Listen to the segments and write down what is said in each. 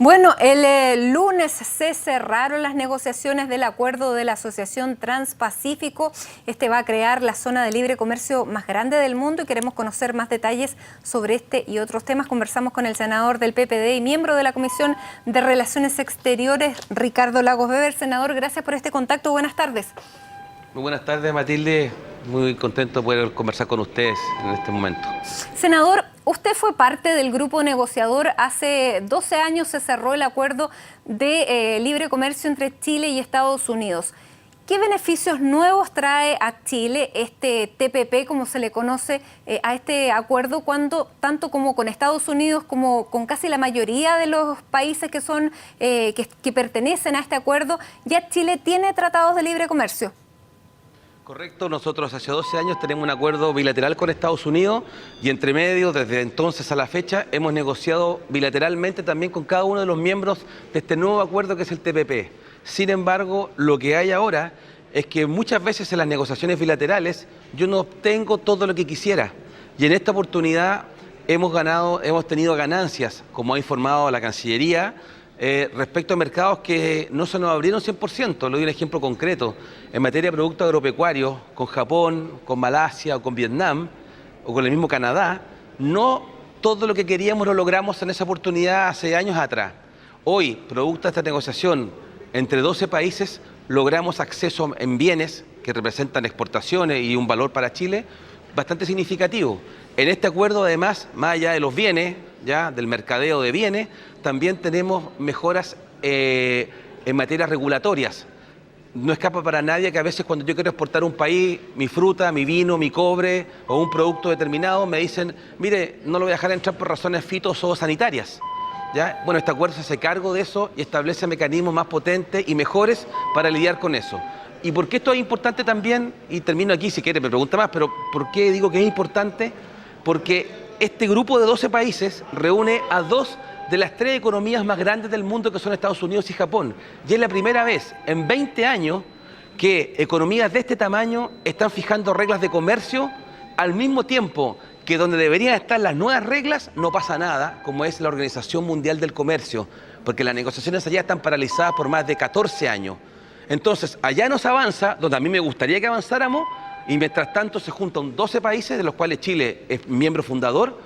Bueno, el lunes se cerraron las negociaciones del acuerdo de la Asociación Transpacífico. Este va a crear la zona de libre comercio más grande del mundo y queremos conocer más detalles sobre este y otros temas. Conversamos con el senador del PPD y miembro de la Comisión de Relaciones Exteriores, Ricardo Lagos Weber. Senador, gracias por este contacto. Buenas tardes. Muy buenas tardes, Matilde. Muy contento de poder conversar con ustedes en este momento. Senador, usted fue parte del grupo negociador. Hace 12 años se cerró el acuerdo de libre comercio entre Chile y Estados Unidos. ¿Qué beneficios nuevos trae a Chile este TPP, como se le conoce a este acuerdo, cuando tanto como con Estados Unidos como con casi la mayoría de los países que son que pertenecen a este acuerdo, ya Chile tiene tratados de libre comercio? Correcto, nosotros hace 12 años tenemos un acuerdo bilateral con Estados Unidos y entre medio, desde entonces a la fecha, hemos negociado bilateralmente también con cada uno de los miembros de este nuevo acuerdo que es el TPP. Sin embargo, lo que hay ahora es que muchas veces en las negociaciones bilaterales yo no obtengo todo lo que quisiera y en esta oportunidad hemos tenido ganancias, como ha informado la Cancillería, respecto a mercados que no se nos abrieron 100%. Le doy un ejemplo concreto. En materia de productos agropecuarios, con Japón, con Malasia o con Vietnam, o con el mismo Canadá, no todo lo que queríamos lo logramos en esa oportunidad hace años atrás. Hoy, producto de esta negociación entre 12 países, logramos acceso en bienes que representan exportaciones y un valor para Chile bastante significativo. En este acuerdo, además, más allá de los bienes, ya del mercadeo de bienes, también tenemos mejoras en materias regulatorias. No escapa para nadie que a veces cuando yo quiero exportar a un país, mi fruta, mi vino, mi cobre o un producto determinado, me dicen, mire, no lo voy a dejar entrar por razones fitosanitarias. ¿Ya? Bueno, este acuerdo se hace cargo de eso y establece mecanismos más potentes y mejores para lidiar con eso. ¿Y por qué esto es importante también? Y termino aquí, si quiere me pregunta más, pero ¿por qué digo que es importante? Porque este grupo de 12 países reúne a dos de las 3 economías más grandes del mundo, que son Estados Unidos y Japón. Y es la primera vez en 20 años que economías de este tamaño están fijando reglas de comercio al mismo tiempo que donde deberían estar las nuevas reglas no pasa nada, como es la Organización Mundial del Comercio, porque las negociaciones allá están paralizadas por más de 14 años. Entonces, allá nos avanza, donde a mí me gustaría que avanzáramos, y mientras tanto se juntan 12 países, de los cuales Chile es miembro fundador,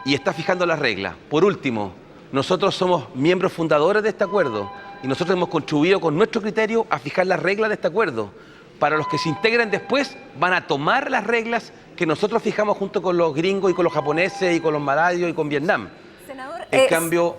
y está fijando las reglas. Por último, nosotros somos miembros fundadores de este acuerdo, y nosotros hemos contribuido con nuestro criterio a fijar las reglas de este acuerdo. Para los que se integren después, van a tomar las reglas que nosotros fijamos junto con los gringos y con los japoneses y con los malayos y con Vietnam. Senador, en cambio,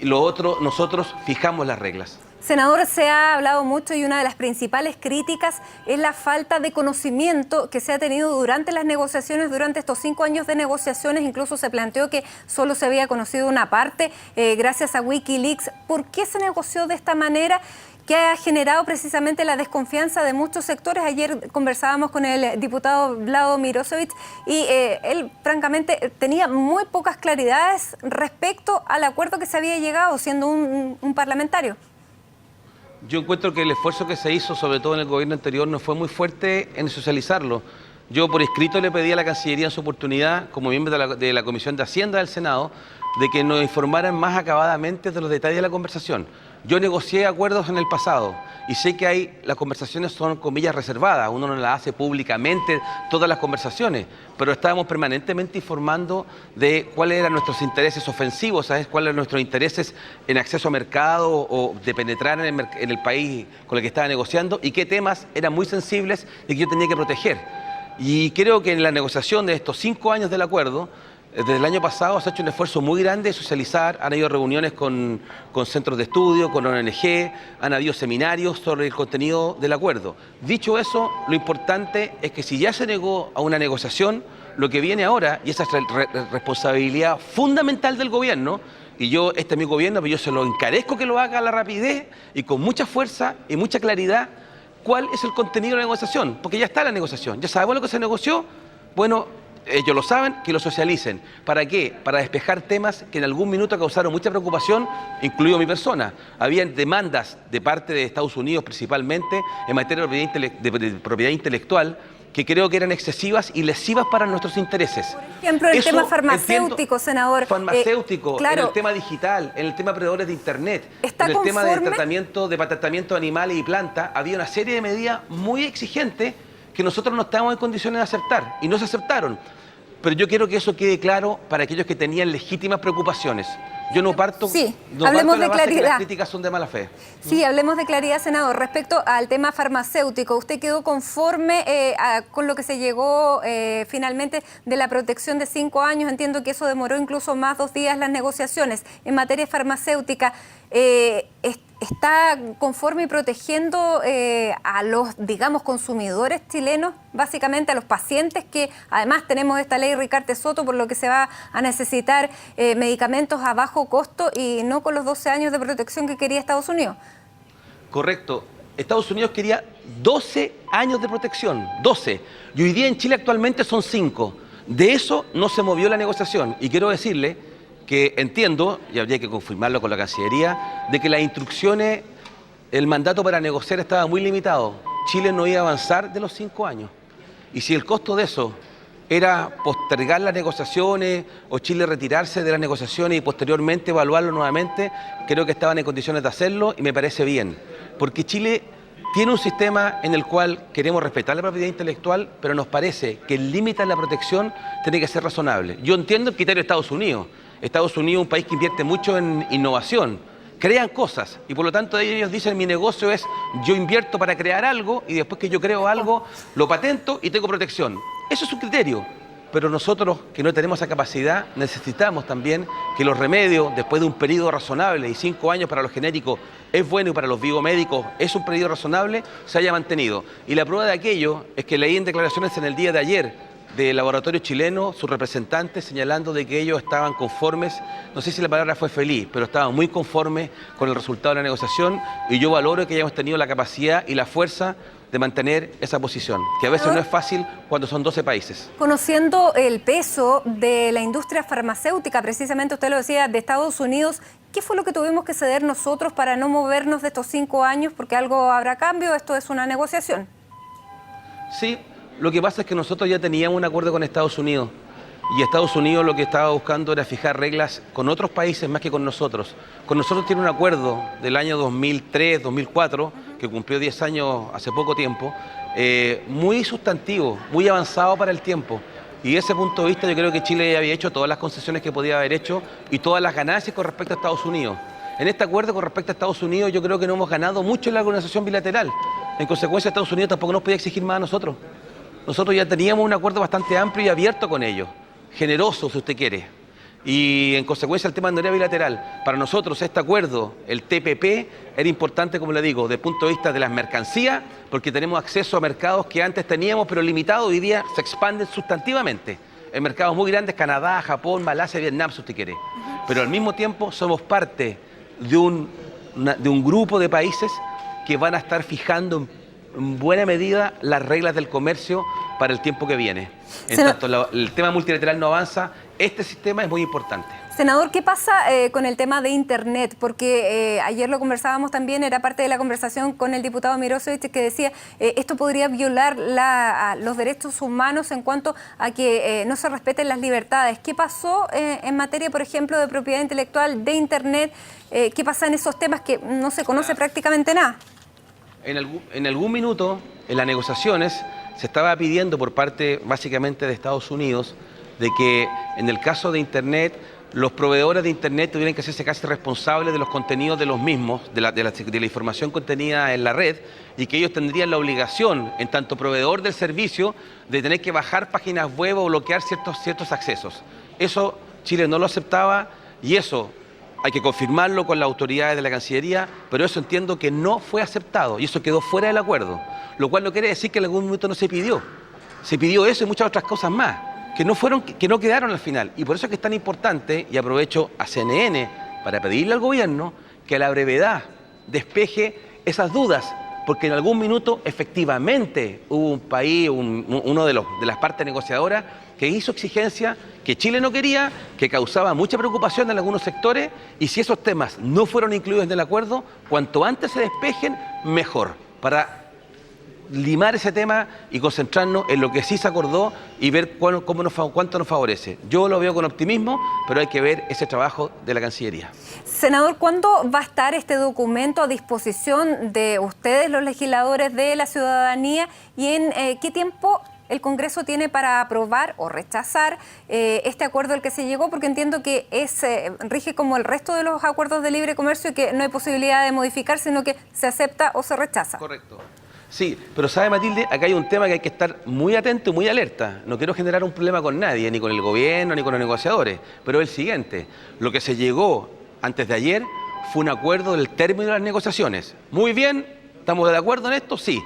lo otro, nosotros fijamos las reglas. Senador, se ha hablado mucho y una de las principales críticas es la falta de conocimiento que se ha tenido durante las negociaciones, durante estos 5 años de negociaciones. Incluso se planteó que solo se había conocido una parte gracias a Wikileaks. ¿Por qué se negoció de esta manera? Que ha generado precisamente la desconfianza de muchos sectores. Ayer conversábamos con el diputado Vlado Mirosevic y él francamente tenía muy pocas claridades respecto al acuerdo que se había llegado siendo un parlamentario. Yo encuentro que el esfuerzo que se hizo, sobre todo en el gobierno anterior, no fue muy fuerte en socializarlo. Yo por escrito le pedí a la Cancillería en su oportunidad, como miembro de la Comisión de Hacienda del Senado, de que nos informaran más acabadamente de los detalles de la conversación. Yo negocié acuerdos en el pasado y sé que las conversaciones son, comillas, reservadas. Uno no las hace públicamente todas las conversaciones, pero estábamos permanentemente informando de cuáles eran nuestros intereses ofensivos, ¿sabes? Cuáles eran nuestros intereses en acceso a mercado o de penetrar en el país con el que estaba negociando y qué temas eran muy sensibles y que yo tenía que proteger. Y creo que en la negociación de estos 5 años del acuerdo, desde el año pasado se ha hecho un esfuerzo muy grande de socializar, han habido reuniones con centros de estudio, con ONG, han habido seminarios sobre el contenido del acuerdo. Dicho eso, lo importante es que si ya se negó a una negociación, lo que viene ahora, y esa es la responsabilidad fundamental del gobierno, y este es mi gobierno, pero yo se lo encarezco que lo haga a la rapidez y con mucha fuerza y mucha claridad, cuál es el contenido de la negociación, porque ya está la negociación, ya sabemos lo que se negoció, bueno, ellos lo saben, que lo socialicen. ¿Para qué? Para despejar temas que en algún minuto causaron mucha preocupación, incluido mi persona. Habían demandas de parte de Estados Unidos principalmente en materia de propiedad intelectual que creo que eran excesivas y lesivas para nuestros intereses. Por ejemplo, el Eso tema farmacéutico, entiendo, senador. Farmacéutico, Claro. en el tema digital, en el tema de proveedores de Internet, ¿Está en el tema de conforme? tratamiento de animales y plantas, había una serie de medidas muy exigentes que nosotros no estábamos en condiciones de aceptar y no se aceptaron. Pero yo quiero que eso quede claro para aquellos que tenían legítimas preocupaciones. Yo no parto, Sí, no hablemos parto de la de base que las claridad. críticas son de mala fe. Sí, hablemos de claridad, senador. Respecto al tema farmacéutico, ¿usted quedó conforme con lo que se llegó finalmente de la protección de 5 años? Entiendo que eso demoró incluso más 2 días las negociaciones. En materia farmacéutica, ¿está conforme y protegiendo a los, digamos, consumidores chilenos, básicamente a los pacientes, que además tenemos esta ley Ricarte Soto, por lo que se va a necesitar medicamentos a bajo costo y no con los 12 años de protección que quería Estados Unidos? Correcto. Estados Unidos quería 12 años de protección, 12. Y hoy día en Chile actualmente son 5. De eso no se movió la negociación. Y quiero decirle que entiendo, y habría que confirmarlo con la Cancillería, de que las instrucciones, el mandato para negociar estaba muy limitado. Chile no iba a avanzar de los 5 años. Y si el costo de eso era postergar las negociaciones o Chile retirarse de las negociaciones y posteriormente evaluarlo nuevamente, creo que estaban en condiciones de hacerlo y me parece bien. Porque Chile tiene un sistema en el cual queremos respetar la propiedad intelectual, pero nos parece que el límite a la protección tiene que ser razonable. Yo entiendo el criterio de Estados Unidos. Estados Unidos es un país que invierte mucho en innovación, crean cosas y por lo tanto ellos dicen mi negocio es yo invierto para crear algo y después que yo creo algo lo patento y tengo protección. Eso es su criterio, pero nosotros que no tenemos esa capacidad necesitamos también que los remedios después de un periodo razonable y 5 años para los genéricos es bueno y para los biomédicos es un periodo razonable, se haya mantenido. Y la prueba de aquello es que leí en declaraciones en el día de ayer del laboratorio chileno, sus representantes señalando de que ellos estaban conformes, no sé si la palabra fue feliz, pero estaban muy conformes con el resultado de la negociación y yo valoro que hayamos tenido la capacidad y la fuerza de mantener esa posición, que a veces no es fácil cuando son 12 países. Conociendo el peso de la industria farmacéutica, precisamente usted lo decía, de Estados Unidos, ¿qué fue lo que tuvimos que ceder nosotros para no movernos de estos 5 años? Porque algo habrá cambio, esto es una negociación. Sí. Lo que pasa es que nosotros ya teníamos un acuerdo con Estados Unidos y Estados Unidos lo que estaba buscando era fijar reglas con otros países más que con nosotros. Con nosotros tiene un acuerdo del año 2003, 2004, que cumplió 10 años hace poco tiempo, muy sustantivo, muy avanzado para el tiempo. Y desde ese punto de vista yo creo que Chile ya había hecho todas las concesiones que podía haber hecho y todas las ganancias con respecto a Estados Unidos. En este acuerdo con respecto a Estados Unidos yo creo que no hemos ganado mucho en la organización bilateral. En consecuencia Estados Unidos tampoco nos podía exigir más a nosotros. Nosotros ya teníamos un acuerdo bastante amplio y abierto con ellos, generoso si usted quiere. Y en consecuencia el tema de manera bilateral. Para nosotros este acuerdo, el TPP, era importante, como le digo, desde el punto de vista de las mercancías, porque tenemos acceso a mercados que antes teníamos, pero limitados, hoy día se expanden sustantivamente. En mercados muy grandes, Canadá, Japón, Malasia, Vietnam, si usted quiere. Pero al mismo tiempo somos parte de un grupo de países que van a estar fijando en buena medida las reglas del comercio para el tiempo que viene. En tanto el tema multilateral no avanza, este sistema es muy importante. Senador, ¿qué pasa con el tema de Internet? Porque ayer lo conversábamos también, era parte de la conversación con el diputado Mirosevic, que decía esto podría violar los derechos humanos en cuanto a que no se respeten las libertades. ¿Qué pasó en materia, por ejemplo, de propiedad intelectual de Internet? ¿Qué pasa en esos temas que no se conoce prácticamente nada? En algún minuto, en las negociaciones, se estaba pidiendo por parte básicamente de Estados Unidos de que en el caso de Internet, los proveedores de Internet tuvieran que hacerse casi responsables de los contenidos de los mismos, de la información contenida en la red, y que ellos tendrían la obligación, en tanto proveedor del servicio, de tener que bajar páginas web o bloquear ciertos accesos. Eso Chile no lo aceptaba y eso hay que confirmarlo con las autoridades de la Cancillería, pero eso entiendo que no fue aceptado y eso quedó fuera del acuerdo, lo cual no quiere decir que en algún momento no se pidió. Se pidió eso y muchas otras cosas más, que no quedaron al final. Y por eso es que es tan importante, y aprovecho a CNN para pedirle al gobierno que a la brevedad despeje esas dudas, porque en algún minuto efectivamente hubo un país, uno de las partes negociadoras, que hizo exigencia que Chile no quería, que causaba mucha preocupación en algunos sectores, y si esos temas no fueron incluidos en el acuerdo, cuanto antes se despejen, mejor, para limar ese tema y concentrarnos en lo que sí se acordó y ver cuánto nos favorece. Yo lo veo con optimismo, pero hay que ver ese trabajo de la Cancillería. Senador, ¿cuándo va a estar este documento a disposición de ustedes, los legisladores de la ciudadanía, y en qué tiempo el Congreso tiene para aprobar o rechazar este acuerdo al que se llegó? Porque entiendo que rige como el resto de los acuerdos de libre comercio y que no hay posibilidad de modificar, sino que se acepta o se rechaza. Correcto. Sí, pero sabe, Matilde, acá hay un tema que hay que estar muy atento y muy alerta. No quiero generar un problema con nadie, ni con el gobierno, ni con los negociadores, pero es el siguiente: lo que se llegó antes de ayer fue un acuerdo del término de las negociaciones. Muy bien, ¿estamos de acuerdo en esto? Sí.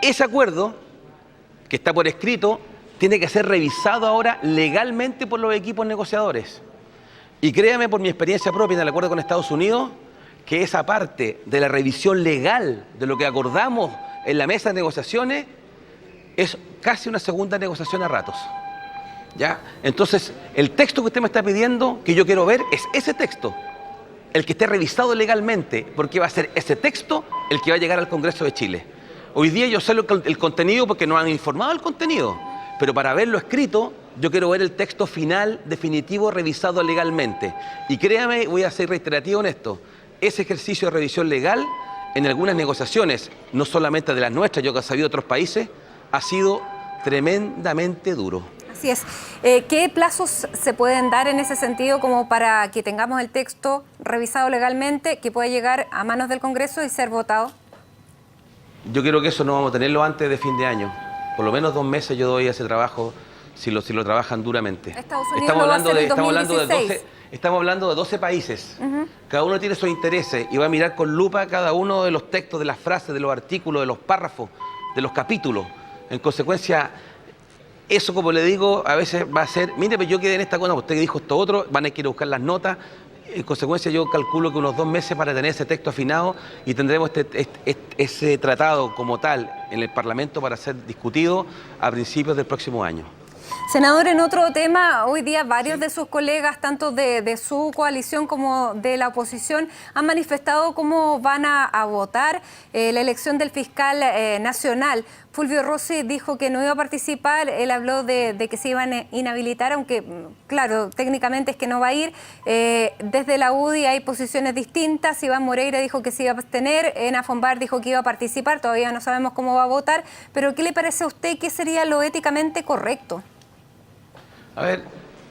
Ese acuerdo, que está por escrito, tiene que ser revisado ahora legalmente por los equipos negociadores. Y créame, por mi experiencia propia en el acuerdo con Estados Unidos, que esa parte de la revisión legal de lo que acordamos en la mesa de negociaciones es casi una segunda negociación a ratos. ¿Ya? Entonces, el texto que usted me está pidiendo, que yo quiero ver, es ese texto, el que esté revisado legalmente, porque va a ser ese texto el que va a llegar al Congreso de Chile. Hoy día yo sé el contenido porque nos han informado del contenido, pero para verlo escrito, yo quiero ver el texto final, definitivo, revisado legalmente. Y créame, voy a ser reiterativo en esto: ese ejercicio de revisión legal, en algunas negociaciones, no solamente de las nuestras, yo que he sabido de otros países, ha sido tremendamente duro. Así es. ¿Qué plazos se pueden dar en ese sentido como para que tengamos el texto revisado legalmente, que pueda llegar a manos del Congreso y ser votado? Yo creo que eso no vamos a tenerlo antes de fin de año. Por lo menos 2 meses yo doy ese trabajo si lo trabajan duramente. Estados Unidos lo va a hacer en 2016. Estamos hablando de 12 países. Cada uno tiene sus intereses y va a mirar con lupa cada uno de los textos, de las frases, de los artículos, de los párrafos, de los capítulos. En consecuencia, eso, como le digo, a veces va a ser: mire, pero yo quedé en esta cosa, usted dijo esto otro, van a ir a buscar las notas. En consecuencia, yo calculo que unos 2 meses para tener ese texto afinado, y tendremos ese tratado como tal en el Parlamento para ser discutido a principios del próximo año. Senador, en otro tema, hoy día varios de sus colegas, tanto de su coalición como de la oposición, han manifestado cómo van a votar la elección del fiscal nacional. Fulvio Rossi dijo que no iba a participar, él habló de que se iban a inhabilitar, aunque claro, técnicamente es que no va a ir. Desde la UDI hay posiciones distintas. Iván Moreira dijo que se iba a abstener, Ena Fombar dijo que iba a participar, todavía no sabemos cómo va a votar, pero ¿qué le parece a usted? ¿Qué sería lo éticamente correcto? A ver,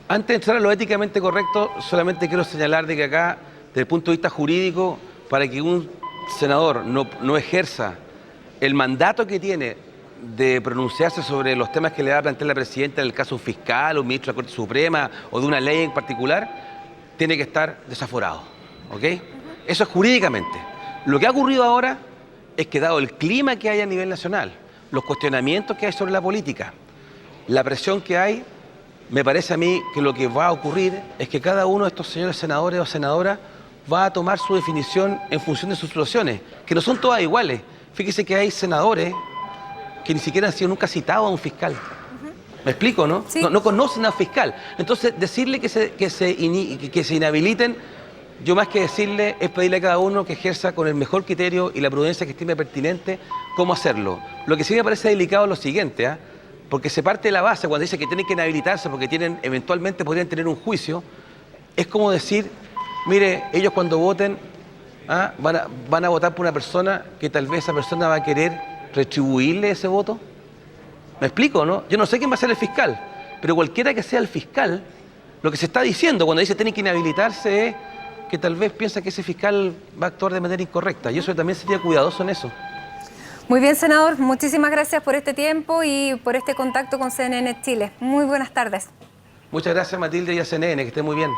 antes de entrar a lo éticamente correcto, solamente quiero señalar de que acá, desde el punto de vista jurídico, para que un senador no ejerza el mandato que tiene de pronunciarse sobre los temas que le va a plantear la presidenta en el caso de un fiscal, un ministro de la Corte Suprema o de una ley en particular, tiene que estar desaforado, ¿ok? Eso es jurídicamente. Lo que ha ocurrido ahora es que, dado el clima que hay a nivel nacional, los cuestionamientos que hay sobre la política, la presión que hay, me parece a mí que lo que va a ocurrir es que cada uno de estos señores senadores o senadoras va a tomar su definición en función de sus situaciones, que no son todas iguales. Fíjese que hay senadores que ni siquiera han sido nunca citados a un fiscal. ¿Me explico, no? Sí. No conocen a un fiscal. Entonces, decirle que se inhabiliten, yo más que decirle, es pedirle a cada uno que ejerza con el mejor criterio y la prudencia que estime pertinente cómo hacerlo. Lo que sí me parece delicado es lo siguiente, ¿ah? Porque se parte de la base cuando dice que tienen que inhabilitarse porque eventualmente podrían tener un juicio. Es como decir, mire, ellos cuando voten van a votar por una persona que tal vez esa persona va a querer retribuirle ese voto. ¿Me explico, no? Yo no sé quién va a ser el fiscal, pero cualquiera que sea el fiscal, lo que se está diciendo cuando dice tienen que inhabilitarse es que tal vez piensa que ese fiscal va a actuar de manera incorrecta, y eso también sería cuidadoso en eso. Muy bien, senador, muchísimas gracias por este tiempo y por este contacto con CNN Chile. Muy buenas tardes. Muchas gracias, Matilde, y a CNN, que esté muy bien.